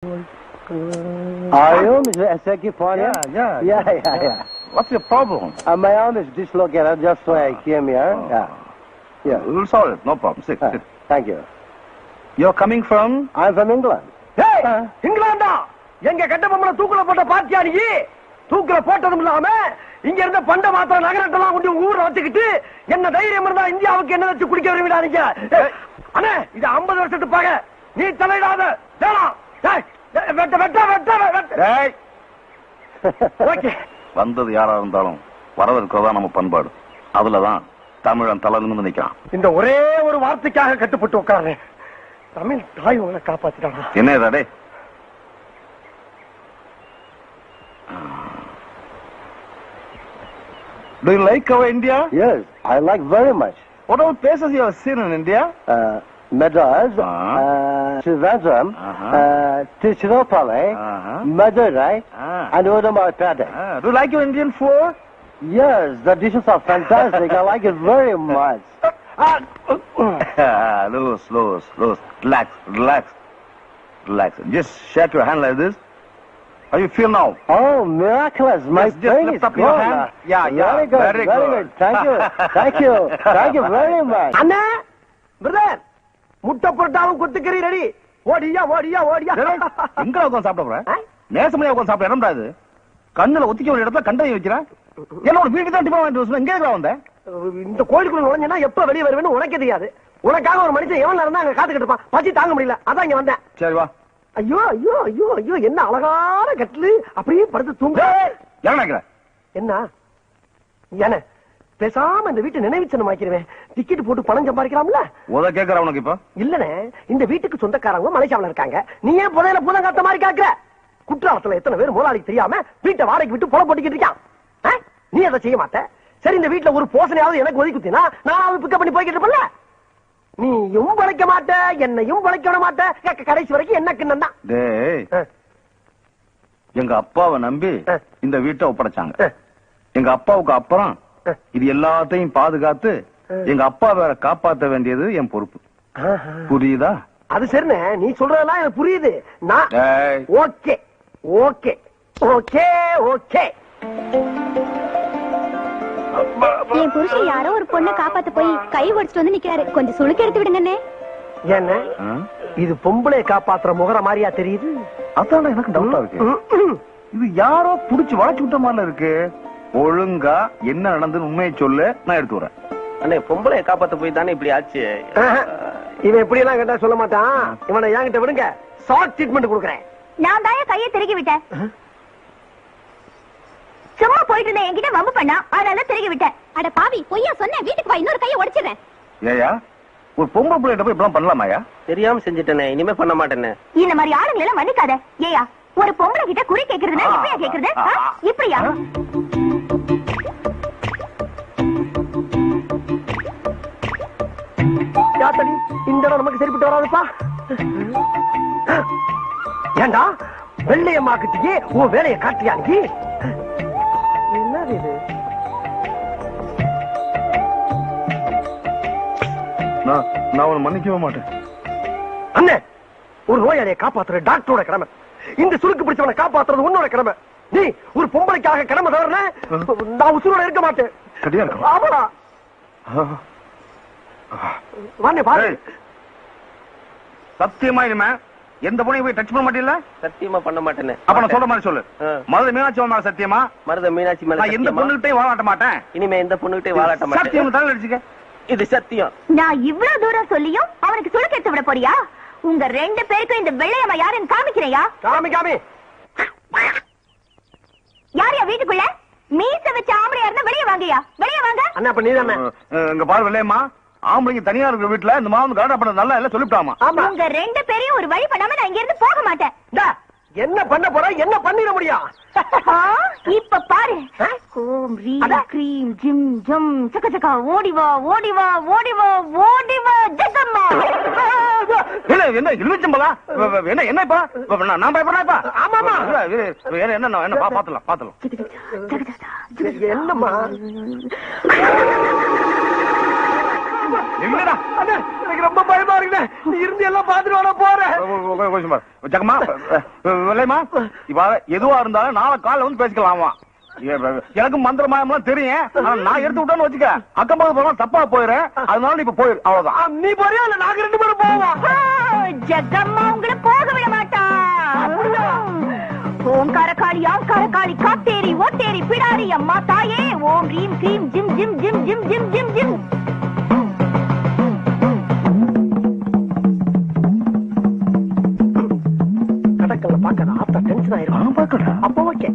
Are you Mr. Ezekiel? Yeah. What's your problem? My arm is dislocated, just so I came here. Yeah. We'll solve it. No problem. Sit. Thank you. You're coming from? I'm from England. Hey! England! எங்க கட்ட பொம்மல தூக்குல போட்ட பாத்தியா நீ? தூக்குல போட்டதும் இல்லாம இங்க இருந்த பண்ட மாத்திர நகரத்தெல்லாம் கொண்டு ஊர்ல வச்சுக்கிட்டு என்ன தைரியம் இருந்தா இந்தியாவுக்கு என்ன வச்சு குடிக்க வருவீடா நீங்க? அண்ணே இது 50 வருஷத்து பகை. நீ தலையிடாத. வேணாம். ஓகே. வந்தது யாரா இருந்தாலும் வரவேற்கிறதா நம்ம பண்பாடு. அதுலதான் தமிழன் தலை நிமிர்ந்து நிக்கிறான். இந்த ஒரே ஒரு வார்த்தைக்காக கட்டுப்பட்டு உட்கார்றேன். தமிழ் தாய் உங்களை காப்பாத்திட்டாங்க. என்ன ஏதாடே? Do you like our India? Yes, I like very much. What all places you have seen in India? Madras, Trivandrum, Tiruchirappalli, Madurai, and Udumappady. Do you like your Indian food? Yes, the dishes are fantastic. I like it very much. Loose. Relax. Just shake your hand like this. How you feel now? Oh, miraculous. My just lift up your hand. Yeah. Very good. Thank you very much. Anna, brother, முட்டை புரோட்டாவும் கொத்துக்கறி ready. ஓடியா. எங்க உட்கார்ந்து சாப்பிட போற? நேசமணியா உட்கார்ந்து சாப்பிட இடம்டா இது. கண்ணுல ஒத்திக்க ஒரு இடத்துல கண்டை வைக்கிறேன். என்னோட வீட்டுக்கு தான் டிபா வாங்கிட்டு வந்து எங்க இருக்கா வந்த? இந்த கோயிலுக்குள்ள நுழைஞ்சனா எப்ப வெளிய வருவேன்னு உனக்கே தெரியாது. உனக்காக ஒரு மனுஷன் எவன்ல இருந்தா அங்க காத்துக்கிட்டு இருப்பான். பசி தாங்க முடியல. அதான் இங்க வந்தேன். சரி வா. ஐயோ என்ன அழகான கட்டிலு. அப்படியே படுத்து தூங்க. என்ன பேசாம இந்த வீட்டு நினைவுச்சனம் ஆக்கிடுவேன். டிக்கெட் போட்டு பணம் சம்பாதிக்கலாம்ல. உத கேக்குற உனக்கு இப்ப இல்லனே, இந்த வீட்டுக்கு சொந்தக்காரங்க மலேசியாவுல இருக்காங்க. நீ ஏன் புதையில பூதம் காத்த மாதிரி காக்குற? குற்றாலத்துல எத்தனை பேர் முதலாளிக்கு தெரியாம வீட்டை வாடகைக்கு விட்டு புல போட்டுக்கிட்டு இருக்கான். நீ அதை செய்ய மாட்ட. சரி, இந்த வீட்டுல ஒரு போசனையாவது எனக்கு ஒதுக்கி குத்தினா நான் பிக்கப் பண்ணி போய்கிட்டு இருப்பேன்ல. நீயும் பழைக்க மாட்ட, என்னையும் பழைக்க விட மாட்ட. கடைசி வரைக்கும் என்ன கிண்ணம் தான். எங்க அப்பாவை நம்பி இந்த வீட்டை ஒப்படைச்சாங்க. எங்க அப்பாவுக்கு அப்புறம் இது எல்லாத்தையும் பாதுகாத்து எங்க அப்பா வேற காப்பாற்ற வேண்டியது என் பொறுப்பு. புரியுதா? அது சரிண்ணே, நீ சொல்றதெல்லாம் எனக்கு புரியுது. நான் ஓகே. என் புருஷன் யாரோ ஒரு பொண்ணை காப்பாத்த போய் கை ஒடிச்சிட்டு வந்து நிக்கிறாரு. கொஞ்சம் சுளுக்கு எடுத்து விடுங்கண்ணே. என்ன இது பொம்பளை காப்பாத்துற முகர மாதிரியா தெரியுது? அதான் எனக்கு டவுட்டா இருக்கு. இது யாரோ புடிச்சு வளைச்சு விட்ட மாதிரி இருக்கு. ஒழுங்கா என்ன நடந்ததுன்னு உண்மையை சொல்லு, நான் எடுத்து வரேன். அண்ணே, பொம்பளை காப்பாத்த போய் தானே இப்படி ஆச்சு. இவன் எப்படி எல்லாம் கேட்டா சொல்ல மாட்டான். இவனை என்கிட்ட விடுங்க, ஷார்ட் ட்ரீட்மெண்ட் கொடுக்குறேன். நான் தான் கையை திருகி விட்டேன். சும்மா போயிட்டு இருந்தேன், என்கிட்ட வம்பு பண்ணா, அதனால திருகி விட்டேன். அட பாவி, பொய்யா சொன்ன. வீட்டுக்கு வா, இன்னொரு கையை உடைச்சிடுறேன். ஏயா, ஒரு பொம்பளை பிள்ளைகிட்ட போய் இப்படிலாம் பண்ணலாமாயா? தெரியாம செஞ்சுட்டேனே, இனிமே பண்ண மாட்டேன்னு. இந்த மாதிரி ஆளுங்களை எல்லாம் மன்னிக்காத. ஏயா, ஒரு பொம்பளை கிட்ட குறி கேக்குறதுன்னா எப்படியா கேக்குறது? இப்படியா? யாத்தடி, இந்த இடம் நமக்கு சரிப்பட்டு வராதுப்பா. ஏண்டா வெள்ளையம்மா கிட்டே உன் வேலையை காட்டியா நீ? என்னது இது? நான் அவனை மன்னிக்கவே மாட்டேன். அண்ணே, ஒரு நோயாளியை காப்பாத்துற டாக்டரோட கடமை. இந்த சுருக்கு பிடிச்சவனை காப்பாத்துறது உன்னோட கடமை. நீ ஒரு பொம்பளைக்காக கடமை தவறுன நான் உசுரோட இருக்க மாட்டேன். சரியா இருக்கும். ஆமாடா. வாங்க பாரு. சத்தியமா இனிமே எந்த பொண்ணையும் போய் டச் பண்ண மாட்டீங்களா? சத்தியமா பண்ண மாட்டேன்னு. அப்ப நான் சொல்ற மாதிரி சொல்லு. மருத மீனாட்சி மேல சத்தியமா? மருத மீனாட்சி மேல நான் எந்த பொண்ணுகிட்டயும் வாழாட்ட மாட்டேன். இனிமே எந்த பொண்ணுகிட்டயும் வாழாட்ட மாட்டேன். சத்தியம் தலை அடிச்சுக்க. இது சத்தியம். நான் இவ்வளவு தூரம் சொல்லியும் அவனுக்கு சுளுக்கு எடுத்து விட போறியா? உங்க ரெண்டு பேருக்கும் இந்த வெள்ளையம்மா யாருன்னு காமிக்கிறையா? காமி. யாரையா வீட்டுக்குள்ள? மீச வச்ச ஆம்பளையா இருந்தா வெளியே வாங்கயா. வெளியே வாங்க. அண்ணா, அப்ப நீ தானே? இங்க பாரு வெள்ளையம்மா, ஆம்பளைங்க தனியா இருக்கிற வீட்டுல இந்த மாவு கலடா பண்ண நல்லா இல்ல சொல்லிட்டாமா. உங்க ரெண்டு பேரையும் ஒரு வழி பண்ணாம நான் இங்க இருந்து போக மாட்டேன். என்ன பண்ண போற? என்ன பண்ணிட முடியும்? இப்ப பாரு. ஓம் ரீம் கிரீம் ஜிம் ஜம் சக்க சக்க ஓடிவா ஜெகம்மா. என்ன இழுச்சம்பலா? என்ன இப்ப நான் பயப்படுறேன் இப்ப? ஆமாமா. என்ன பாத்துலாம். என்னம்மா? இல்லடா எனக்கு ரொம்ப பயமா இருக்குண்ணே. நீ இருந்து எல்லாம் பாத்துட்டு வர போறேன். ஜக்கமா விலைமா இப்ப எதுவா இருந்தாலும் நாளை காலைல வந்து பேசிக்கலாமா. எனக்கு மந்திரமாயம்லாம் தெரியும். நான் எடுத்து விட்டேன்னு வச்சுக்க அக்கம் பக்கம் போனா தப்பா போயிடுறேன். அதனால நீ இப்ப போயிரு அவ்வளவுதான். நீ போறியா இல்ல நாங்க 2 பேரும் போவோம். ஜகம்மா உங்களை போக விட மாட்டா. ஓம்கார காளி ஆங்கார காளி காத்தேரி ஓத்தேரி பிடாரி அம்மா தாயே ஓம் ரீம் கிரீம் ஜிம் ஜிம் ஜிம் ஜிம் ஜிம் ஜிம் ஜிம். கடற்கல்ல பாக்க ஆத்தா டென்ஷன் ஆயிரும். பாக்கடா அப்போ ஓகே.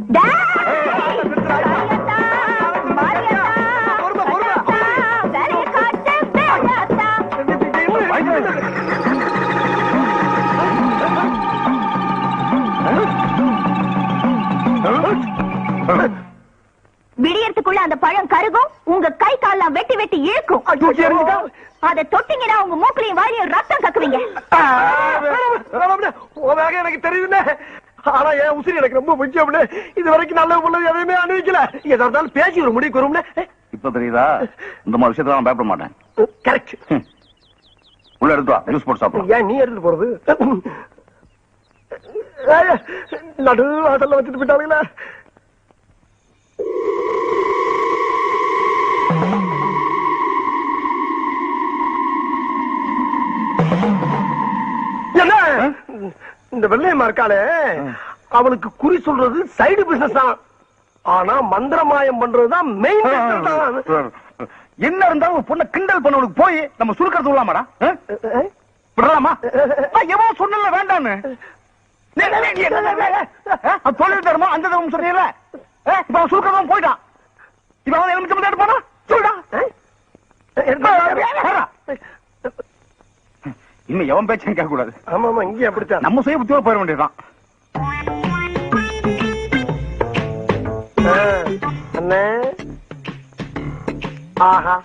விடியறதுக்குள்ள அந்த பழம் கருகும். உங்க கை கால்லாம் வெட்டி வெட்டி இழுக்கும். அதை தொட்டிங்கன்னா உங்க மூக்களையும் வாயிலையும் ரத்தம் கக்குவீங்க. எனக்கு தெரியுதுண்ணே. ஆனா என் உசிரி எனக்கு ரொம்ப முக்கியம். இது வரைக்கும் நல்ல உள்ளது எதையுமே அனுபவிக்கல. எதா இருந்தாலும் பேசி ஒரு முடிவுக்கு வரும்னே. இப்ப தெரியுதா இந்த மாதிரி விஷயத்துல நான் பயப்பட மாட்டேன். கரெக்ட். உள்ள எடுத்து வா ஜூஸ் போட்டு சாப்பிடலாம். ஏன் நீ எடுத்துட்டு போறது? நடு வாசல்ல வச்சுட்டு போயிட்டாங்களா? என்ன இந்த வெள்ளையம்மா இருக்காளே அவளுக்கு குறி சொல்றது சைடு பிசினஸ் தான். ஆனா மந்திரமாயம் பண்றதுதான் மெயின். என்ன இருந்தாலும் பொண்ணை கிண்டல் பண்ணவனுக்கு போய் நம்ம சுருக்கிறது விடலாமாடா? விடலாமா? எவன் சொன்னல வேண்டான்னு தொழில் தரமா அந்த தரம் சொன்னீங்கல்ல. இப்ப அவன் சுருக்கிறதும் போயிட்டான். இப்ப அவன் எலுமிச்சம் எடுப்பானா சொல்டா. இனிமே எவன் பேச்சையும் கேட்க கூடாது. ஆமா ஆமா இங்கே அப்படித்தான். நம்ம சுய புத்தியோட போயிட வேண்டியதுதான். அண்ணே ஆஹா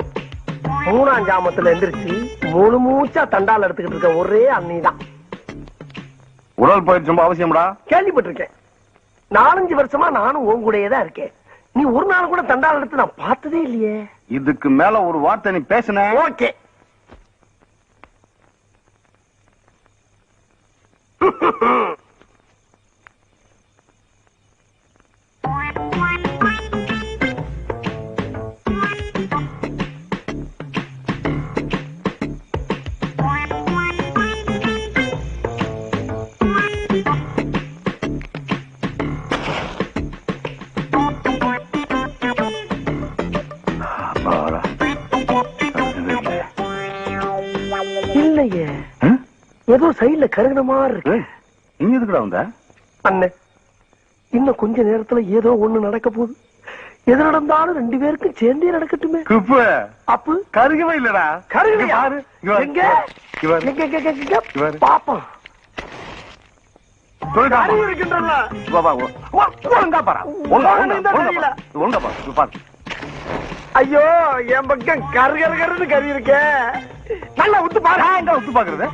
3ஆம் ஜாமத்துல எந்திரிச்சு முழு மூச்சா தண்டால் எடுத்துக்கிட்டு இருக்க ஒரே அண்ணிதான். உடல் பயிற்சி ரொம்ப அவசியம்டா. கேள்விப்பட்டிருக்கேன். 4-5 வருஷமா நானும் உன் கூடயே தான் இருக்கேன். நீ ஒரு நாள் கூட தண்டால் எடுத்து நான் பார்த்ததே இல்லையே. இதுக்கு மேல ஒரு வார்த்தை நீ பேசுன ஓகே. இல்லையே ஏதோ சைடுல கருகின மாதிரி இருக்கு. நீ எதுக்குடா வந்த? அண்ணே இன்னும் கொஞ்ச நேரத்துல ஏதோ ஒண்ணு நடக்க போகுது. எது நடந்தாலும் 2 பேருக்கும் சேர்ந்தே நடக்கட்டுமே. குப்பு அப்பு கருகவே இல்லடா. கருகலையா? எங்க பாப்போம். இருக்கின்றன ஒழுங்கா பாரு. ஒழுங்கா பாரு. ஐயோ என் பக்கம் கருகருன்னு கறி இருக்க. நல்லா உத்து பாரு. எங்க உத்து பாக்குறது?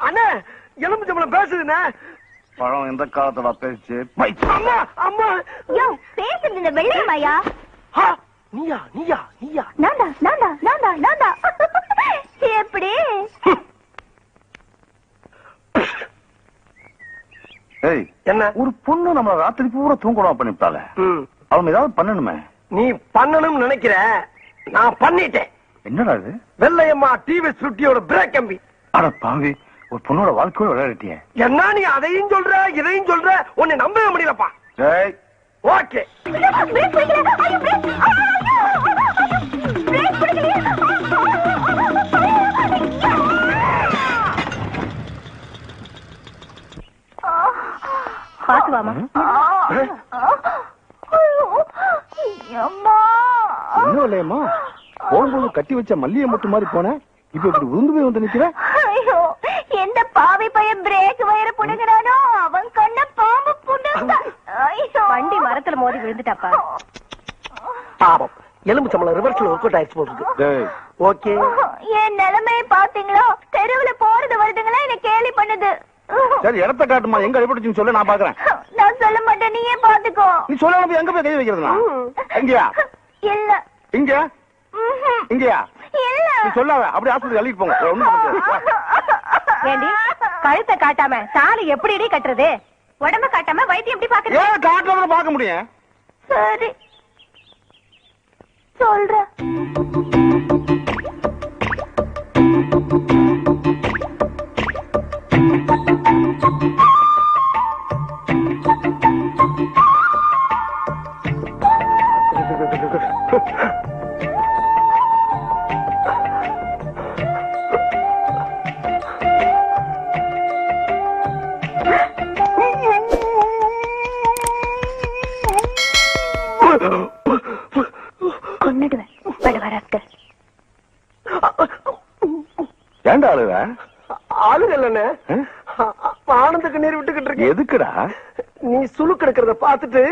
அண்ணே எலுமிச்சம்பழம் பேசுதுண்ணே. பழம் எந்த காலத்துல பேச்சு? அம்மா அம்மா யோ பேசுறது இந்த வெள்ளையம்மாயா? நீயா நீயா நீயா? நான்தா நான்தா நான்தா நான்தா. எப்படி ஏய் என்ன ஒரு பொண்ணு நம்மள ராத்திரி பூரா தூங்கணும் பண்ணிவிட்டால. அவன் ஏதாவது பண்ணணுமே. நீ பண்ணணும்னு நினைக்கிற. நான் பண்ணிட்டேன். என்னடா இது? வெள்ளையம்மா டிவி சுட்டியோட பிரேக் கம்பி. அட பாவி ஒரு பொண்ணோட வாழ்க்கையோட விளையாடிட்டியே. என்ன நீ அதையும் சொல்ற இதையும் சொல்ற. உன்னை நம்பவே முடியலப்பா. டேய் ஓகே பாத்துவாமா. இன்னும் இல்லையம்மா போகும்போது கட்டி வச்ச மல்லிகை மட்டும் மாதிரி போன. இப்ப இப்படி உருந்து போய் வந்து நிக்கிற. எந்த பாவி பையன் பிரேக் வயர புடுங்கறானோ அவன் கண்ண பாம்பு புடுங்க. வண்டி மரத்துல மோதி விழுந்துட்டாப்பா. பாவம் எலும்பு சம்பளம் ரிவர்ஸ்ல ஒர்க் அவுட் ஆயிடுச்சு போட்டுருக்கு. ஓகே என் நிலைமையை பாத்தீங்களா? தெருவுல போறது வருதுங்களா என்ன கேலி பண்ணுது. சரி இடத்த காட்டுமா, எங்க அடிபட்டுச்சுன்னு சொல்லு, நான் பாக்குறேன். நான் சொல்ல மாட்டேன், நீயே பாத்துக்கோ. நீ சொல்லாம எங்க போய் கை வைக்கிறதுனா? எங்கயா? இல்ல. இங்க? இங்கயா? இல்ல. நீ சொல்லாத, அப்படியே ஆஸ்பத்திரி அள்ளிட்டு போங்க. ஏண்டி கழுத்தை காட்டாம தாலி எப்படி கட்டுறது? உடம்ப காட்டாம வைத்தியம் எப்படி பாக்குறது? ஏன் காட்டாம பார்க்க முடியும்? சரி சொல்றேன். கொன்னுடுவேன் படவராக்க. ஏண்டா அழுவ? ஆளுங்கல்ல ஆனந்துக்கு நீர் விட்டுக்கிட்டு இருக்கு. எதுக்குடா? நீ சுளுக்கு எடுக்கிறத பாத்துட்டு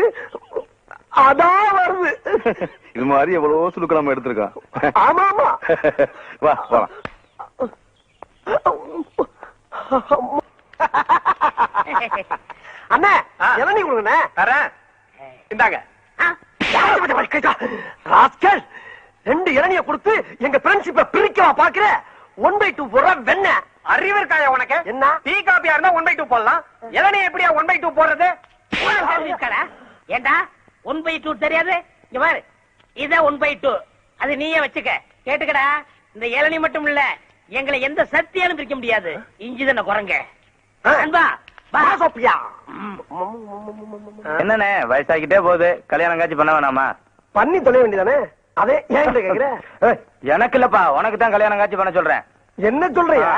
அதான் வருது. இது மாதிரி எவ்வளவோ சுளுக்கு நம்ம எடுத்திருக்கோம். ஆமா ஆமா வா வா. அண்ணா இளநீ கொடுங்கண்ணே. தரேன், இந்தாங்க. ராஸ்கல், 2 இளநிய கொடுத்து எங்க ஃப்ரெண்ட்ஷிப்பை பிரிக்கவா பாக்குற? 1/2 போடுற வெண்ண. அறிவு இருக்காயா உனக்கு? என்ன டீ காபியா இருந்தா 1/2 போடலாம். இளநீ எப்படியா 1/2 போடுறது? ஏண்டா 1/2 தெரியாது? இங்க பாரு, இத 1/2 அது நீயே வச்சுக்க. கேட்டுக்கடா, இந்த இளநீ மட்டும் இல்ல, எங்களை எந்த சக்தியாலும் பிரிக்க முடியாது. இஞ்சி தானே குரங்க. அன்பா சோப்பியா? என்னண்ணே வயசாகிட்டே போகுது, கல்யாணம் காட்சி பண்ண வேணாமா? பண்ணி தொலைய வேண்டியதானே. அதே ஏன் கேக்குற? எனக்கு இல்லப்பா, உனக்கு தான் கல்யாணம் காட்சி பண்ண சொல்றேன். என்ன சொல்றியா?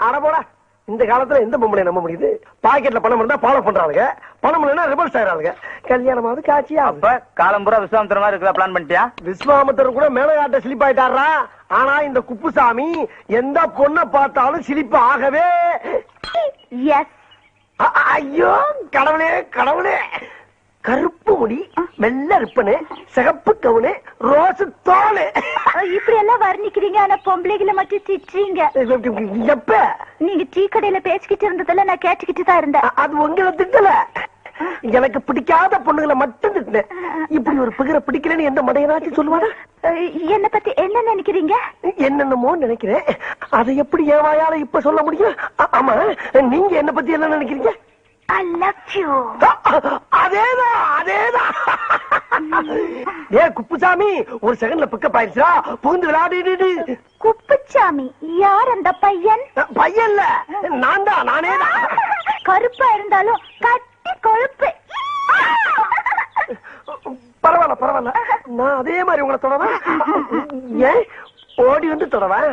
அட போடா, இந்த காலத்துல எந்த பொம்பளை நம்ப முடியுது? பாக்கெட்ல பணம் இருந்தா ஃபாலோ பண்றாங்க, பணம் இல்லைன்னா ரிவர்ஸ் ஆயிராங்க. கல்யாணமாவது காட்சியா? அப்ப காலம் பூரா விஸ்வாமித்திர மாதிரி இருக்கா பிளான் பண்ணிட்டியா? விஸ்வாமித்திரர் கூட மேலகாட்ட ஸ்லிப் ஆயிட்டாரா? ஆனா இந்த குப்புசாமி எந்த பொண்ணை பார்த்தாலும் ஸ்லிப் ஆகவே. எஸ். ஐயோ கடவுளே கடவுளே, கருப்பு முடி, வெள்ளை ரிப்பனு, சிகப்பு கவுனு, ரோஸ் தோலு, இப்படி எல்லாம் வர்ணிக்கிறீங்க, ஆனா பொம்பளைகளை மட்டும் திட்டுறீங்க. எப்ப? நீங்க டீ கடையில பேசிக்கிட்டு இருந்ததெல்லாம் நான் கேட்டுக்கிட்டு தான் இருந்தேன். அது உங்களை திட்டல, எனக்கு பிடிக்காத பொண்ணுகளை மட்டும் திட்டினேன். இப்படி ஒரு பிகரை பிடிக்கலன்னு எந்த மடையனாச்சும் சொல்லுவாங்க? என்ன பத்தி என்ன நினைக்கிறீங்க? என்னென்னமோ நினைக்கிறேன், அதை எப்படி என் வாயால இப்ப சொல்ல முடியும்? ஆமா, நீங்க என்ன பத்தி என்ன நினைக்கிறீங்க? I love you. அதேதான் அதேதான். ஏ குப்புசாமி, ஒரு செகண்ட்ல பிக்கப் ஆயிடுச்சா? புகுந்து விளையாடிடு. குப்புசாமி யார் அந்த பையன்? பையன்ல நான் தான், நானே தான். கருப்பா இருந்தாலும் கட்டி கொழுப்பு. பரவாயில்ல பரவாயில்ல, நான் அதே மாதிரி உங்களை தொடவேன். ஏன் ஓடி வந்து தொடவேன்?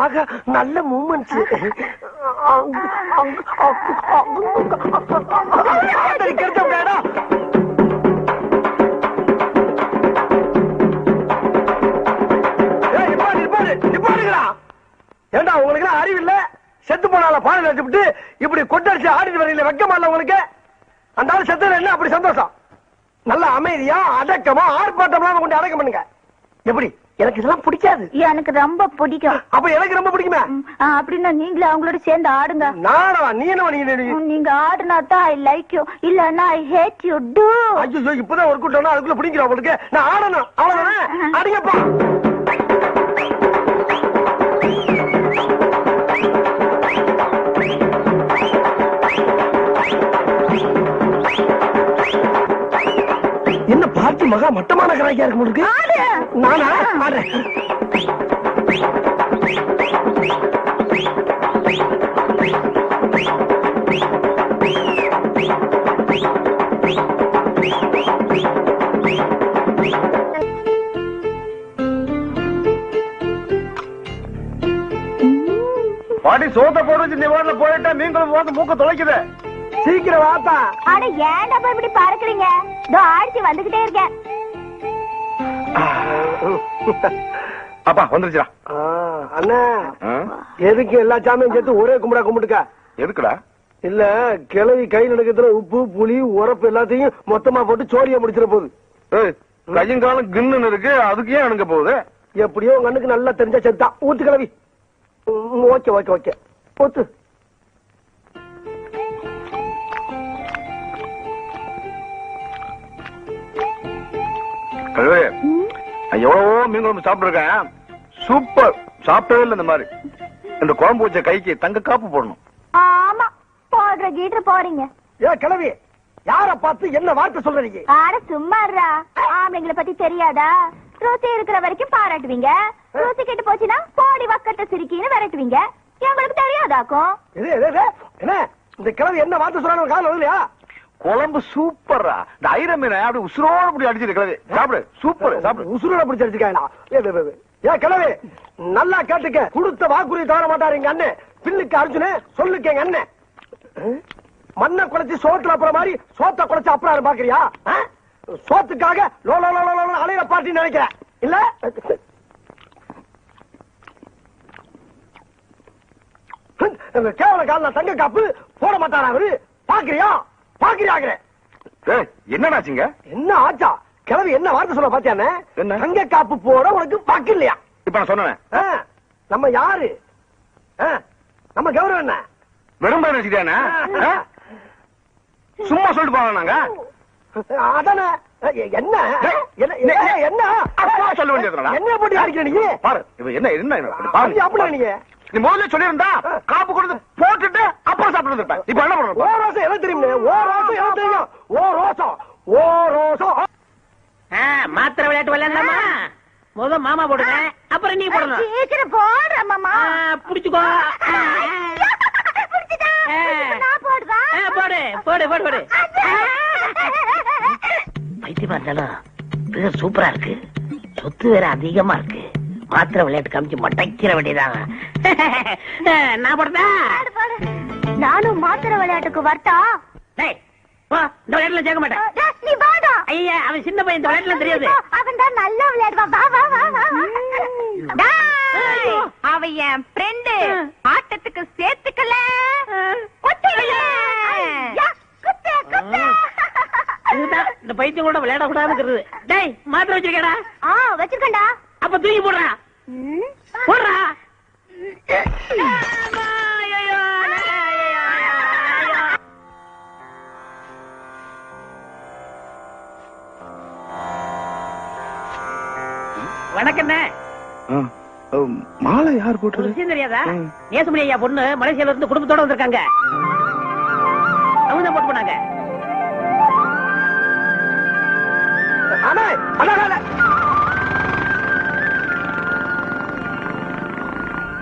ஆக நல்ல மூமெண்ட்ஸ். ஏண்டா உங்களுக்கு அறிவு இல்ல? செத்து போனால பாடல் வச்சுட்டு இப்படி கொட்டடிச்சு ஆடிட்டு வரீங்களே, வெக்கமா இல்ல உங்களுக்கு? அந்த ஆள் செத்துல என்ன அப்படி சந்தோஷம்? நல்ல அமைதியா அடக்கமா ஆர்ப்பாட்டம் கொண்டு அடக்கம் பண்ணுங்க. எப்படி? எனக்கு இதெல்லாம் பிடிக்காது. எனக்கு ரொம்ப பிடிக்கும். அப்ப எனக்கு ரொம்ப பிடிக்குமே. அப்படின்னா நீங்களும் அவங்களோட சேர்ந்து ஆடுங்க. நானா? நீ என்ன? நீங்க ஆடுனா தான் ஐ லைக் யூ, இல்லன்னா ஐ ஹேட் யூ டு. ஐயோ, இப்பதான் ஒரு கூட்டம் அதுக்குள்ள பிடிக்கிறோம் உங்களுக்கு. நான் ஆடணும், அவ்வளவுதானே? அடிங்கப்பா. என்ன பார்ட்டி மகா மட்டமான கராக்கியா இருக்கு உங்களுக்கு? நானா ஆடுறேன். பாட்டி சோத்த போட்டு இந்த வாட்டில போயிட்டா நீங்களும் மூக்க தொலைக்குது. சீக்கிரம் வாப்பா. அட ஏன்டா போய் இப்படி பறக்குறீங்க? இதோ ஆடிச்சு வந்துகிட்டே இருக்கேன். அப்பா வந்துருச்சுடா. அண்ணா எதுக்கு எல்லா சாமியும் சேர்த்து ஒரே கும்பிடா கும்பிட்டுக்க? எதுக்குடா? இல்ல கிளவி கை நடக்கிறதுல உப்பு புளி உரப்பு எல்லாத்தையும் மொத்தமா போட்டு சோழிய முடிச்சிட போகுது. கையும் காலம் கின்னு இருக்கு, அதுக்கு ஏன் அணுங்க போகுது? எப்படியோ உங்க அண்ணுக்கு நல்லா தெரிஞ்சா சரிதான். ஊத்து கிளவி. ஓகே ஓகே ஓகே ஊத்து. எவ்வளவோ மீன் குழம்பு சாப்பிட்டு இருக்கேன், சூப்பர். சாப்பிட்டவே இல்லை இந்த மாதிரி. இந்த குழம்பு வச்ச கைக்கு தங்க காப்பு போடணும். ஆமா போடுற கீட்டு போறீங்க. ஏ கிளவி, யார பார்த்து என்ன வார்த்தை சொல்றீங்க? ஆட சும்மாறா. ஆம்பளைங்களை பத்தி தெரியாதா? ருசி இருக்கிற வரைக்கும் பாராட்டுவீங்க, ருசி கெட்டு போச்சுன்னா போடி வக்கட்ட சிரிக்கின்னு விரட்டுவீங்க. எங்களுக்கு தெரியாதாக்கும். என்ன இந்த கிளவி என்ன வார்த்தை சொல்றாங்க காலம் இல்லையா? குழம்பு சூப்பரா. இந்த ஐர மீனை அப்படி உசுரோட பிடி அடிச்சிட்டு கிளவி சாப்பிடு. சூப்பர் சாப்பிடு. உசுரோட பிடிச்சி அடிச்சுக்காங்களா? ஏன் கிளவி நல்லா கேட்டுக்க. கொடுத்த வாக்குறுதி தவற மாட்டாரு எங்க அண்ணன். பில்லுக்கு அர்ஜுன சொல்லுக்கு எங்க அண்ணன். மண்ணை குறைச்சி சோத்துல அப்புறம் மாதிரி சோத்த குறைச்சு அப்புறம் பாக்குறியா? சோத்துக்காக அலையில பாட்டி நினைக்கிறேன் இல்ல? கேவல கால தங்க காப்பு போட மாட்டாரா அவரு? பாக்குறியா பாக்குறியாங்க? என்னடாச்சுங்க? என்ன ஆச்சா? கிளவி என்ன வார்த்தை சொல்ல பாத்தியானே? தங்க காப்பு போட உனக்கு பாக்கு இல்லையா? இப்ப நான் சொன்னேன். நம்ம யாரு? நம்ம கௌரவம் என்ன? வெறும் நினைச்சிட்டானே? சும்மா சொல்லிட்டு போவாங்க நாங்க. அதானே என்ன என்ன சொல்ல வேண்டியது என்ன போட்டு அடிக்கிற நீ? பாரு என்ன என்ன அப்படி நீங்க நீ முதல்ல சொல்லியிருந்தா காப்பு கொடுத்து போட்டுட்டு அப்புறம் சாப்பிட்டு இருப்பேன். இப்ப என்ன பண்ற? ஓ ரோசம் என்ன தெரியும்? ஓ ரோசம் என்ன தெரியும்? ஓ ரோசம் ஓ ரோசம். மாத்திரை விளையாட்டு விளையாடலாமா? முதல் மாமா போடுங்க, அப்புறம் நீ போடணும். சீக்கிரம் போடுற மாமா. புடிச்சுக்கோ. போடு போடு போடு போடு. பைத்தியமா இருந்தாலும் சூப்பரா இருக்கு. சொத்து வேற அதிகமா இருக்கு. மாத்திரை விளையாட்டு காமிச்சு மட்டைக்கிற வேண்டியதான். நான் போடுறா. நானும் மாத்திரை விளையாட்டுக்கு வரட்டா? இந்த விளையாட்டுல சேர்க்க மாட்டேன். நீ வாடா. ஐயா அவன் சின்ன பையன், இந்த விளையாட்டுல தெரியாது. அவன் தான் நல்லா விளையாடுவான். வா வா வா வா. அவன் என் ஃப்ரெண்டு. ஆட்டத்துக்கு சேர்த்துக்கல. இதுதான் இந்த பைத்தியம் கூட விளையாட கூடாது. டேய் மாத்திரை வச்சிருக்கடா? வச்சிருக்கா. அப்ப தூக்கி போடுறா. போடுறா. வணக்கம். மாலை யார் போட்டு? விஷயம் தெரியாதா? நேசமணி ஐயா பொண்ணு மலேசியால இருந்து குடும்பத்தோட வந்திருக்காங்க. அவங்க தான் போட்டு போனாங்க.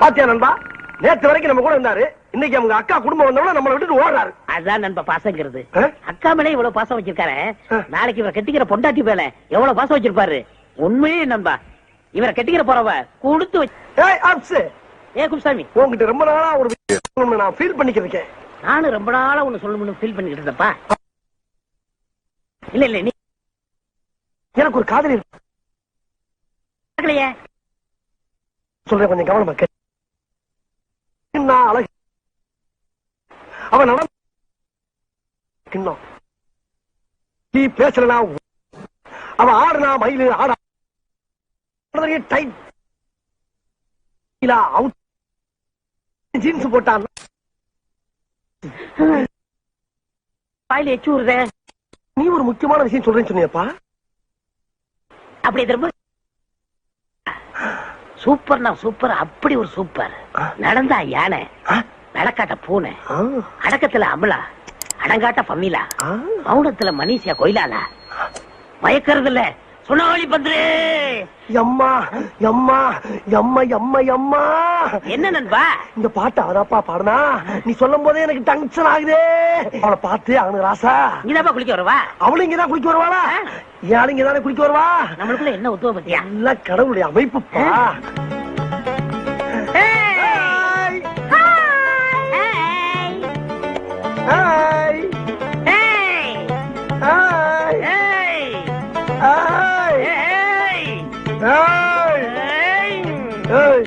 பாத்தியா நண்பா, நேற்று வரைக்கும் நம்ம கூட இருந்தாரு. இன்னைக்கு அவங்க அக்கா குடும்பம் வந்தவங்க நம்மளை விட்டுட்டு ஓடுறாரு. அதுதான் நண்பா பாசங்கிறது. அக்கா மேல இவ்வளவு பாசம் வச்சிருக்காரு. நாளைக்கு இவரை கட்டிக்கிற பொண்டாட்டி மேல எவ்வளவு பாசம் வச்சிருப்பாரு. உண்மையே நண்பா, இவரை கட்டிக்கிற போறவ கொடுத்து குப்சாமி உங்ககிட்ட ரொம்ப நாளா ஒரு விஷயம் நான் ஃபீல் பண்ணிக்கிறேன். நானும் ரொம்ப நாளா ஒண்ணு சொல்லணும்னு ஃபீல் பண்ணிக்கிட்டு இருந்தப்பா. இல்ல இல்ல, நீ எனக்கு ஒரு காதலி இருக்கலையே. சொல்றேன் கொஞ்சம் கவனமா கேட்டு. அழகு அவன் நடந்தும் நீ பேசலனா, அவன் ஆடுனா மயிலு ஆடா ஜீன்ஸ் போட்டான். வாயில எச்சு ஊறுதே. நீ ஒரு முக்கியமான விஷயம் சொல்றேன்னு சொன்னியப்பா. அப்படி திரும்ப சூப்பர்னா சூப்பர். அப்படி ஒரு சூப்பர். நடந்தா யானை, நடக்காட்ட பூனை, அடக்கத்துல அமலா, அடங்காட்ட பம்மிலா, மௌனத்துல மனிஷியா கொயிலாலா, மயக்கறதுல சுனாவளி பந்துரு. எம்மா எம்மா எம்மா எம்மா எம்மா. என்ன நண்பா இந்த பாட்டு அவதாப்பா பாடுனா? நீ சொல்லும் போதே எனக்கு டென்ஷன் ஆகுதே. அவளை பார்த்து அவனுக்கு ராசா. இங்கதான் குளிக்க வருவா. அவளும் இங்கதான் குளிக்க வருவாளா? யாரு இங்கதானே குளிக்க வருவா? நம்மளுக்குள்ள என்ன உத்தவ பத்தியா? எல்லாம் கடவுளுடைய அமைப்புப்பா. ஏய்,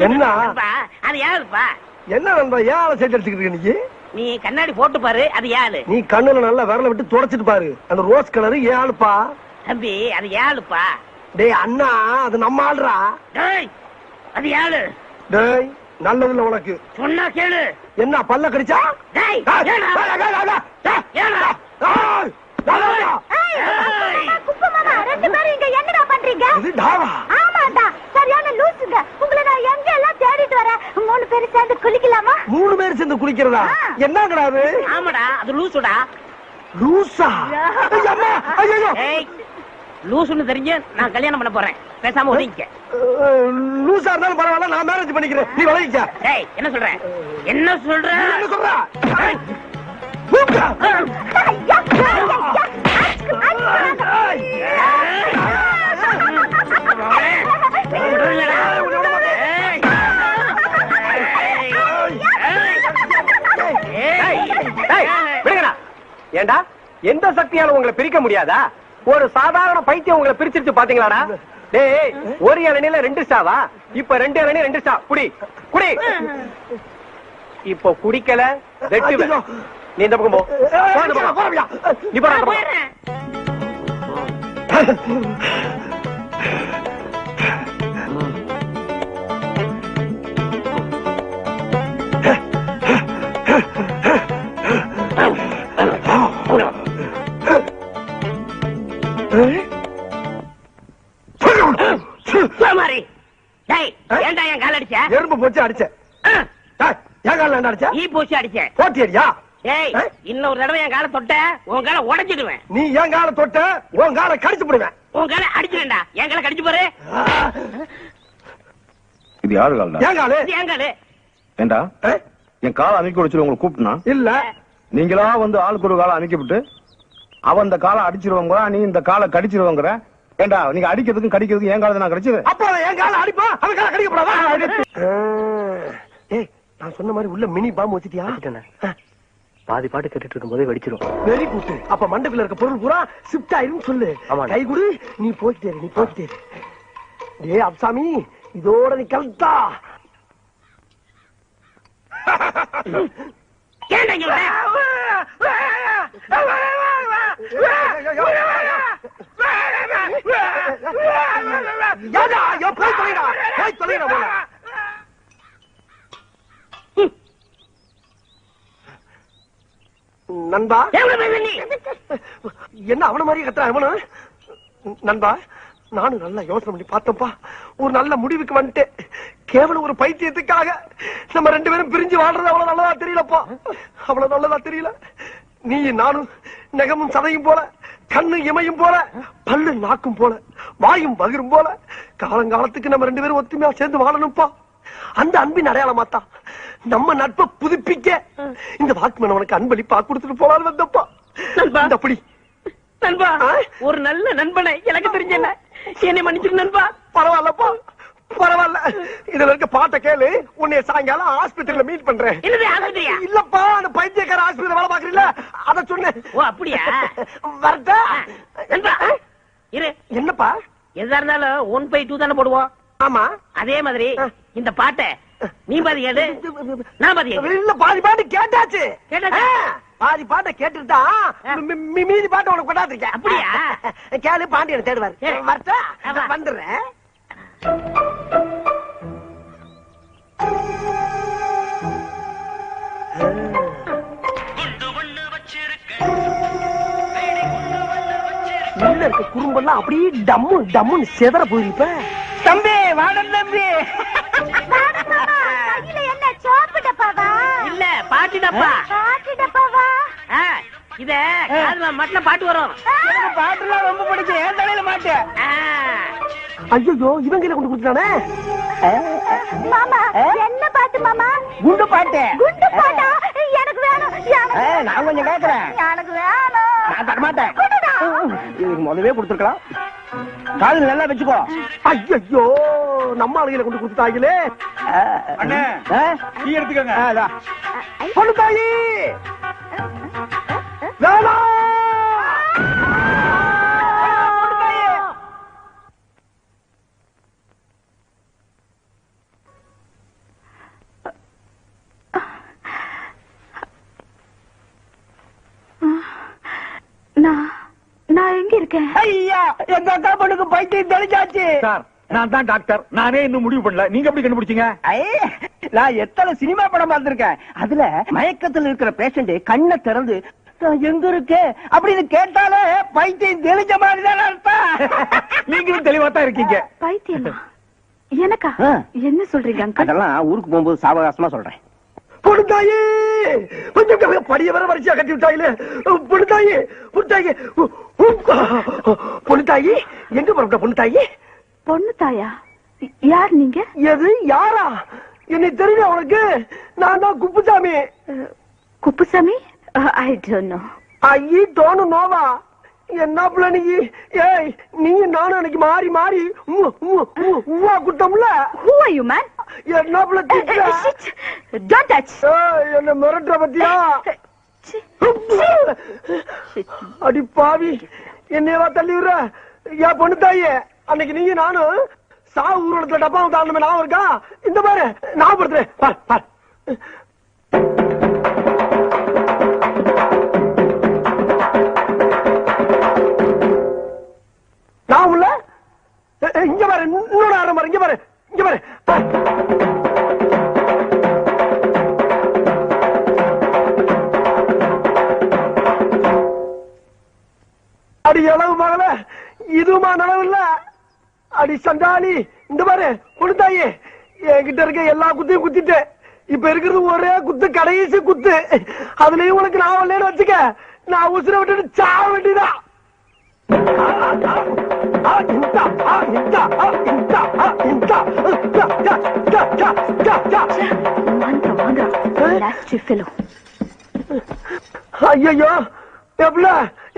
என்ன நண்பா, அது யாருப்பா? என்ன நண்பா ஏன் ஆளை சேர்த்து அடிச்சுக்கிட்டு நீ நீ கண்ணாடி போட்டு பாரு, அது யாரு? நீ கண்ணுல நல்லா விரல விட்டு தொடச்சிட்டு பாரு அந்த ரோஸ் கலரு ஏன் ஆளுப்பா தம்பி, அது யாருப்பா? டேய் அண்ணா அது நம்ம ஆளுடா டேய், அது யாரு? டேய் நல்லதுல உனக்கு சொன்னா கேளு. என்ன பல்ல கடிச்சா டேய், ஏடா? டேய், ஏடா? குப்பை மாமா, 2 பேரும் இங்க என்னடா பண்றீங்க? ஆமாடா, சரியான லூசுங்க. உங்களை நான் எங்க எல்லாம் தேடிட்டு வரேன். 3 பேரும் சேர்ந்து குளிக்கலாமா? 3 பேர் சேர்ந்து குளிக்கிறதா? என்ன கிடையாது ஆமாடா, அது லூசுடா. லூசா ஐயோ ஏய், லூசுன்னு தெரிஞ்சு நான் கல்யாணம் பண்ண போறேன். பேசாம ஒதுங்கிக்க. லூசா இருந்தாலும் பரவாயில்ல, நான் மேரேஜ் பண்ணிக்கிறேன், நீ விளைவிக்க. ஏய், என்ன சொல்ற? என்ன சொல்ற? என்ன சொல்ற? ஏய். ஏண்டா எந்த சக்தியால உங்களை பிரிக்க முடியாதா? ஒரு சாதாரண பைத்தியம் உங்களை பிரிச்சிருச்சு பாத்தீங்களாடா? டேய், ஒரு இளநில 2 ஸ்டாவா? இப்ப 2 இளநீ 2 ஸ்டா. குடி குடி. இப்போ குடிக்கல வெட்டுவேன். நீ இந்த பக்கம் போ. நீ போற அந்த பக்கம். ஏன்டா என் கால் அடிச்ச? எறும்பு போச்சு அடிச்ச. என் கால அடிச்ச? ஈ பூச்சி அடிச்ச. போட்டியடியா? ஏய், இன்னொரு தடவை என் காலை தொட்ட உன் காலை உடைச்சிடுவேன். நீ என் கால தொட்ட உன் காலை கடிச்சு போடுவேன். உன் காலை அடிச்சிடா. என் காலை கடிச்சு பாரு. இது யாரு கால்டா? என் காலு. இது என் காலு. ஏண்டா என் காலை அமைக்க வச்சு உங்களை கூப்பிட்டுனா? இல்ல, நீங்களா வந்து ஆளுக்கு ஒரு காலை அமைக்கப்பட்டு அவன் இந்த காலை அடிச்சிருவாங்க, நீ இந்த காலை கடிச்சிருவாங்க. ஏண்டா நீங்க அடிக்கிறதுக்கும் கடிக்கிறதுக்கும் என் காலத்தை நான் கடிச்சது? அப்ப என் கால அடிப்பா, அவன் கால கடிக்கப்படாதா? ஏய், நான் சொன்ன மாதிரி உள்ள மினி பாம்பு வச்சிட்டியா? பாதி பாட்டு கேட்டுட்டு இருக்கும் போதே வெடிச்சிரும். Very good. அப்ப மண்டபில இருக்க பொருள் பூரா ஷிஃப்ட் ஆயிரும் சொல்லு. கை குடு, நீ போயிட்டே நீ போயிட்டே. ஏய் அப்சாமி, இதோட நீ கல்தா. ஏன்டா இங்க வர? யாரா யோ போய் தொலைடா, போய் தொலைடா போல. நண்பா, என்ன அவன மாதிரி கத்துறா அவனு? நண்பா, நானும் நல்லா யோசனை பண்ணி பார்த்தப்பா, ஒரு நல்ல முடிவுக்கு வந்துட்டேன். கேவலம் ஒரு பைத்தியத்துக்காக நம்ம 2 பேரும் பிரிஞ்சு வாழ்றது அவ்வளவு நல்லதா தெரியலப்பா. அவ்வளவு நல்லதா தெரியல. நீ நானும் நெகமும் சதையும் போல, கண்ணு இமையும் போல, பல்லு நாக்கும் போல, வாயும் பகிரும் போல காலங்காலத்துக்கு நம்ம 2 பேரும் ஒத்துமையா சேர்ந்து வாழணும்ப்பா. அந்த அன்பின் அடையாளமாத்தான் நம்ம நட்பை புதுப்பிக்க இந்த வாக்குமன் உனக்கு அன்பளிப்பா கொடுத்துட்டு போலான்னு வந்தப்பா. அப்படி நண்பா, ஒரு நல்ல நண்பனை எனக்கு தெரிஞ்ச என்னை மன்னிச்சிரு நண்பா. பரவாயில்லப்பா, பரவாயில்ல. இதுல இருக்க பாட்ட கேளு, உன்னை சாயங்காலம் ஆஸ்பத்திரியில மீட் பண்றேன். இல்லப்பா, அந்த பைத்தியக்கார ஆஸ்பத்திரி வேலை பாக்குறீங்களா, அத சொன்னேன். ஓ அப்படியா? வரட்டா நண்பா இரு. என்னப்பா? எதா இருந்தாலும் 1/2 தானே போடுவோம். ஆமா, அதே மாதிரி இந்த பாட்டை நீ பாதி கேடு, நான் பாதி கேடு. இல்ல, பாதி பாட்டு கேட்டாச்சு. கேட்டாச்சா? பாதி பாட்டை கேட்டுட்டா மீதி பாட்டை உனக்கு கொண்டாந்து இருக்கேன். அப்படியா? கேளு, பாண்டியனை தேடுவாரு. வரட்டா, வந்துடுறேன். உள்ள இருக்க குறும்பெல்லாம் அப்படியே டம்மு டம்முன்னு செதற போயிருப்ப. தம்பி வாடம் தம்பி. என்ன சோப்பு டப்பாவா? இல்ல, பாட்டு டப்பா. பாட்டு டப்பாவா? இத காதுல மட்டும் பாட்டு வரும். எனக்கு பாட்டுலாம் ரொம்ப பிடிக்கும், என் தலையில மாட்டு. ஐயோ, இவங்க கொண்டு கொடுத்தானே. மாமா, என்ன பாட்டு மாமா? குண்டு பாட்டு. குண்டு பாட்டா? எனக்கு வேணும். நான் கொஞ்சம் கேக்குறேன். எனக்கு வேணும். நான் தரமாட்டேன். இதுக்கு முதவே கொடுத்துருக்கலாம். காது நல்லா வச்சுக்கோ. ஐயோ, நம்ம ஆளுகளை கொண்டு கொடுத்தாங்களே. அண்ணே, டீ எடுத்துக்கங்க. பொண்ணு தாயி வேணாம். இருக்கேன். ஐயா எங்க அக்கா பொண்ணுக்கு பைத்தியம் தெளிச்சாச்சு. சார் நான் தான் டாக்டர், நானே இன்னும் முடிவு பண்ணல. நீங்க எப்படி கண்டுபிடிச்சீங்க? நான் எத்தனை சினிமா படம் பார்த்திருக்கேன். அதுல மயக்கத்துல இருக்கிற பேஷண்ட் கண்ணை திறந்து எங்க இருக்கு அப்படின்னு கேட்டாலே பைத்தியம் தெளிஞ்ச மாதிரி தான் அர்த்தம். நீங்களும் தெளிவா தான் இருக்கீங்க. பைத்தியமா? எனக்கா? என்ன சொல்றீங்க அங்கிள்? அதெல்லாம் ஊருக்கு போகும்போது சாவகாசமா சொல்றேன். பொண்ணுத்தாயி கொஞ்சம் படிய வர வரிசையா கட்டி விட்டாயிலே. பொண்ணுத்தாயி பொண்ணுத்தாயி பொண்ணுத்தாயி எங்க புறப்பட்ட பொண்ணுத்தாயி? பொண்ணு தாயா? யார் நீங்க? எது யாரா? என்னை தெரியல உனக்கு? நான் தான் Kuppusamy. Kuppusamy? I don't know. I don't நோவா? என்ன பிள்ளை நீ? ஏய் நீ நானும் அன்னைக்கு மாறி மாறி Uva குட்டம்ல. Who are you man? என்ன பிள்ளை திட்டுற? Don't touch. என்ன மிரட்டுற பத்தியா? அடி பாவி என்னையவா தள்ளி விடுற? ஏன் பொண்ணு தாயே, அன்னைக்கு நீங்க நானும் சாவு ஊர்வலத்துல டப்பாவை தாண்டமே ஞாபகம் இருக்கா? இந்த பாரு ஞாபகப்படுத்துறேன் பார் பார். நான் உள்ள இங்க பாரு, இன்னொரு ஆரம் பாரு, இங்க பாரு இங்க பாரு. அடி அளவு மகள இதுமா நனவு இல்ல. அடி சண்டாளி இந்த பாரு பொண்ணுத்தாயி, என்கிட்ட இருக்க எல்லா குத்தையும் குத்திட்டு இப்ப இருக்கிறது ஒரே குத்து, கடைசி குத்து. அதுலயும் உனக்கு நான் இல்லைன்னு வச்சுக்க, நான் உசுர விட்டுட்டு சாவ வேண்டியதான். ஐயோ எப்பல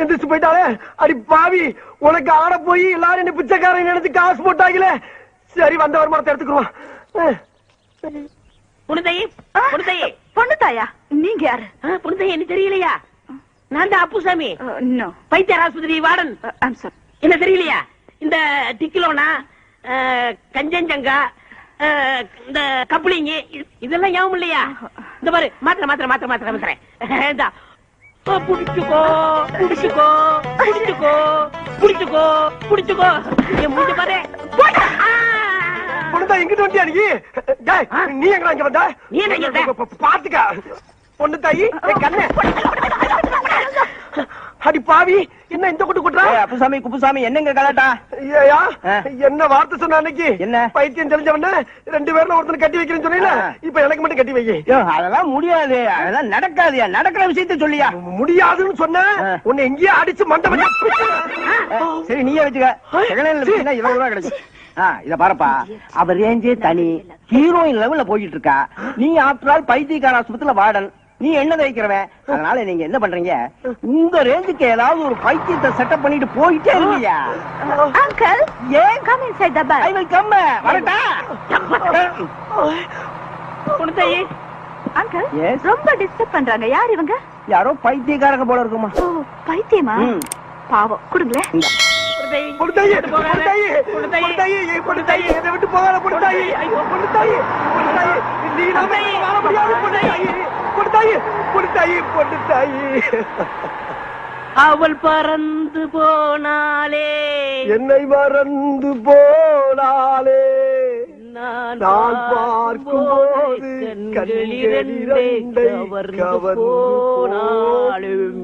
எந்திரிச்சு போயிட்டாலே. அடி பாவி, உனக்கு ஆட போய் எல்லாரும் என்ன பிச்சைக்காரன் நினைச்சு காசு போட்டாங்களே. சரி வந்த வருமானத்தை எடுத்துக்குருவான். பொண்ணு தாயா? நீங்க யாரு? பொண்ணு தாய் என்ன தெரியலையா? நான் தான் அப்புசாமி, பைத்தியர் ஆஸ்பத்திரி வார்டன். என்ன தெரியலையா? இந்த டிக்கிலோனா, கஞ்சஞ்சங்கா, இந்த கப்ளிங் இதெல்லாம் ஞாபகம் இல்லையா? இந்த பாரு மாத்திரை மாத்திரை மாத்திரை மாத்திரை மாத்திரை. புடிச்சுக்கோ புடிச்சுக்கோ புடிச்சுக்கோ புடிச்சுக்கோ புடிச்சுக்கோ. என் முடிஞ்ச பாரு. பொண்ணுதான் எங்கிட்ட வண்டியா நீ? நீ எங்க இங்க வந்த? நீ என்ன பாத்துக்க பொண்ணு தாயி கண்ணு. அடி பாவி, என்ன இந்த குட்டு குட்டுறா? அப்புசாமி குப்புசாமி என்னங்க கலாட்டா? ஏயா என்ன வார்த்தை சொன்ன அன்னைக்கு? என்ன பைத்தியம் தெரிஞ்சவன 2 பேர்ல ஒருத்தனை கட்டி வைக்கிறேன்னு சொன்னீல, இப்ப எனக்கு மட்டும் கட்டி வை. அதெல்லாம் முடியாது, அதெல்லாம் நடக்காதுயா. நடக்கிற விஷயத்த சொல்லியா? முடியாதுன்னு சொன்ன உன்னை எங்கேயே அடிச்சு மண்டை. சரி நீயே வச்சுக்க, இவ்வளவு ரூபா கிடைக்கும். இத பாருப்பா, அவ ரேஞ்சே தனி, ஹீரோயின் லெவல்ல போயிட்டு இருக்கா. நீ ஆஃப்டர் ஆல் பைத்தியக்கார ஆஸ்பத்திரியில வார்டன், நீ என்ன தைக்கிறவன். அதனால நீங்க என்ன பண்றீங்க, உங்க ரேஞ்சுக்கு ஏதாவது ஒரு பைத்தியத்தை செட்டப் பண்ணிட்டு போயிட்டே இருக்கியா? அங்கிள் ஏன் come inside the bus? I will come. வரட்டா? பொண்ணுதாயி அங்கிள் ரொம்ப டிஸ்டர்ப் பண்றாங்க. யார் இவங்க? யாரோ பைத்தியக்காரங்க போல இருக்குமா. பைத்தியமா? பாவம், கொடுங்களே. பொண்ணுதாயி பொண்ணுதாயி பொண்ணுதாயி பொண்ணுதாயி என்னை விட்டு போகாத பொண்ணுதாயி. பொண்ணுதாயி பொண்ணுதாயி நீ நம்ம வாழ முடியாது. பொண்ணுதாயி பொண்ணுதாயி பொண்ணுதாயி பொண்ணுதாயி. அவள் பறந்து போனாலே, என்னை மறந்து போனாலே, நான் பார்க்கும்போது கண்களிரண்டை கவர்ந்து போனாலும்